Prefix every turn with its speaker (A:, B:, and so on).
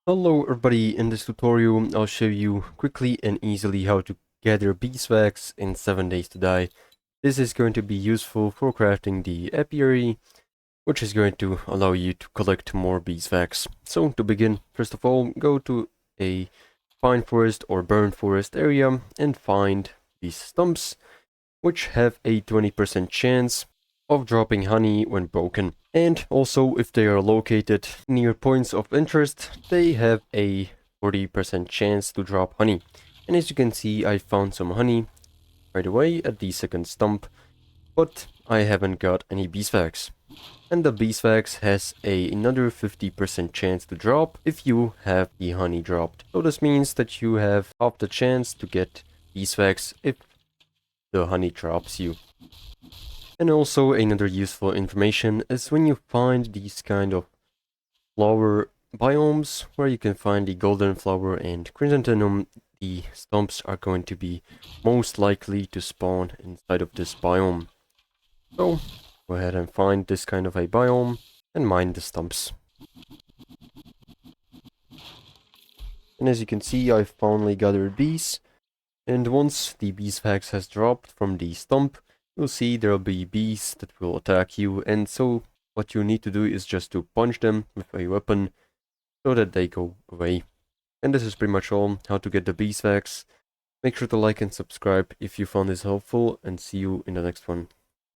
A: Hello everybody, in this tutorial I'll show you quickly and easily how to gather beeswax in 7 days to die. This is going to be useful for crafting the apiary, which is going to allow you to collect more beeswax. So to begin, first of all, go to a pine forest or burn forest area and find these stumps, which have a 20% chance of dropping honey when broken. And also, if they are located near points of interest, they have a 40% chance to drop honey. And as you can see, I found some honey right away at the second stump, but I haven't got any beeswax. And the beeswax has another 50% chance to drop if you have the honey dropped. So this means that you have half the chance to get beeswax if the honey drops you. And also another useful information is when you find these kind of flower biomes where you can find the golden flower and chrysanthemum, the stumps are going to be most likely to spawn inside of this biome. So go ahead and find this kind of a biome and mine the stumps. And as you can see, I've finally gathered bees. And once the beeswax has dropped from the stump, you'll see there'll be bees that will attack you, and so what you need to do is just to punch them with a weapon so that they go away. And this is pretty much all how to get the beeswax. Make sure to like and subscribe if you found this helpful, and see you in the next one.